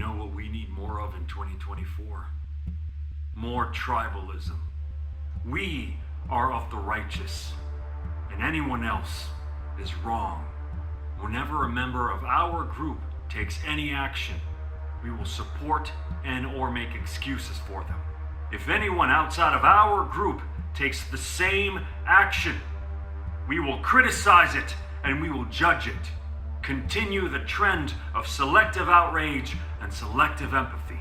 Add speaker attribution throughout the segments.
Speaker 1: know what we need more of in 2024? More tribalism. We are of the righteous, and anyone else is wrong. Whenever a member of our group takes any action, we will support and or make excuses for them. If anyone outside of our group takes the same action, we will criticize it and we will judge it. Continue the trend of selective outrage and selective empathy.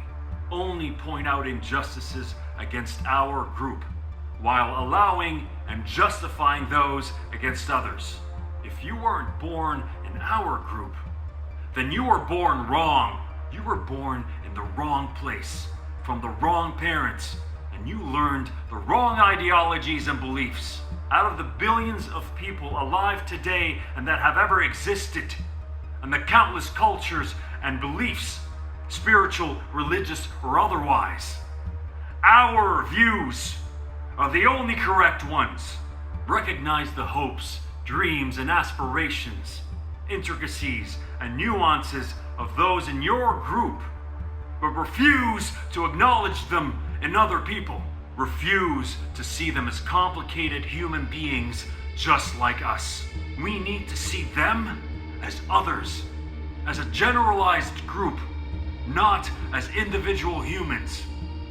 Speaker 1: Only point out injustices against our group, while allowing and justifying those against others. If you weren't born in our group, then you were born wrong. You were born in the wrong place, from the wrong parents, and you learned the wrong ideologies and beliefs. Out of the billions of people alive today and that have ever existed, and the countless cultures and beliefs, spiritual, religious, or otherwise, our views are the only correct ones. Recognize the hopes, dreams, and aspirations, intricacies, and nuances of those in your group, but refuse to acknowledge them in other people. Refuse to see them as complicated human beings just like us. We need to see them as others, as a generalized group, not as individual humans.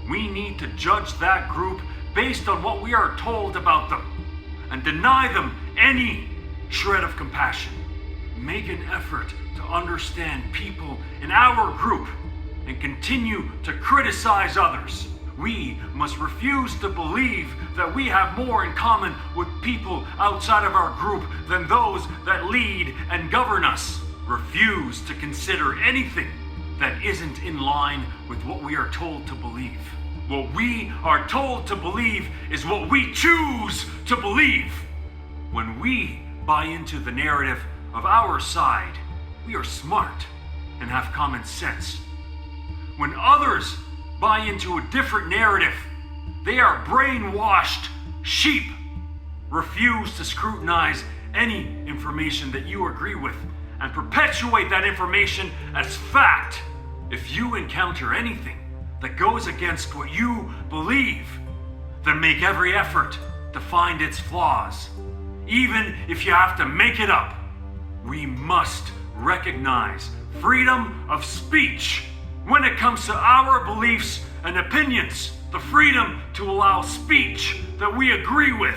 Speaker 1: We need to judge that group based on what we are told about them and deny them any shred of compassion. Make an effort to understand people in our group and continue to criticize others. We must refuse to believe that we have more in common with people outside of our group than those that lead and govern us. Refuse to consider anything that isn't in line with what we are told to believe. What we are told to believe is what we choose to believe. When we buy into the narrative of our side, we are smart and have common sense. When others buy into a different narrative, they are brainwashed sheep. Refuse to scrutinize any information that you agree with and perpetuate that information as fact. If you encounter anything that goes against what you believe, then make every effort to find its flaws, even if you have to make it up. We must recognize freedom of speech when it comes to our beliefs and opinions, the freedom to allow speech that we agree with.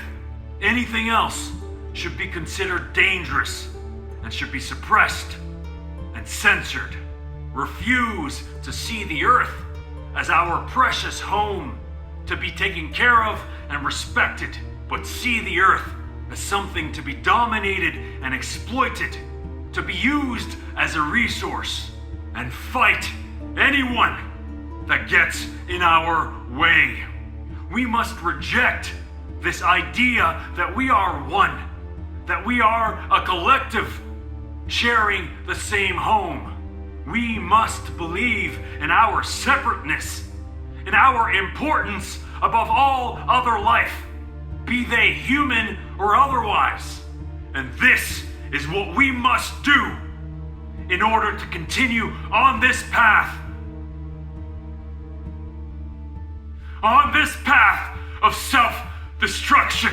Speaker 1: Anything else should be considered dangerous and should be suppressed and censored. Refuse to see the earth as our precious home to be taken care of and respected, but see the earth as something to be dominated and exploited, to be used as a resource, and fight anyone that gets in our way. We must reject this idea that we are one, that we are a collective sharing the same home. We must believe in our separateness, in our importance above all other life, be they human or otherwise. And this is what we must do in order to continue on this path. On this path of self-destruction.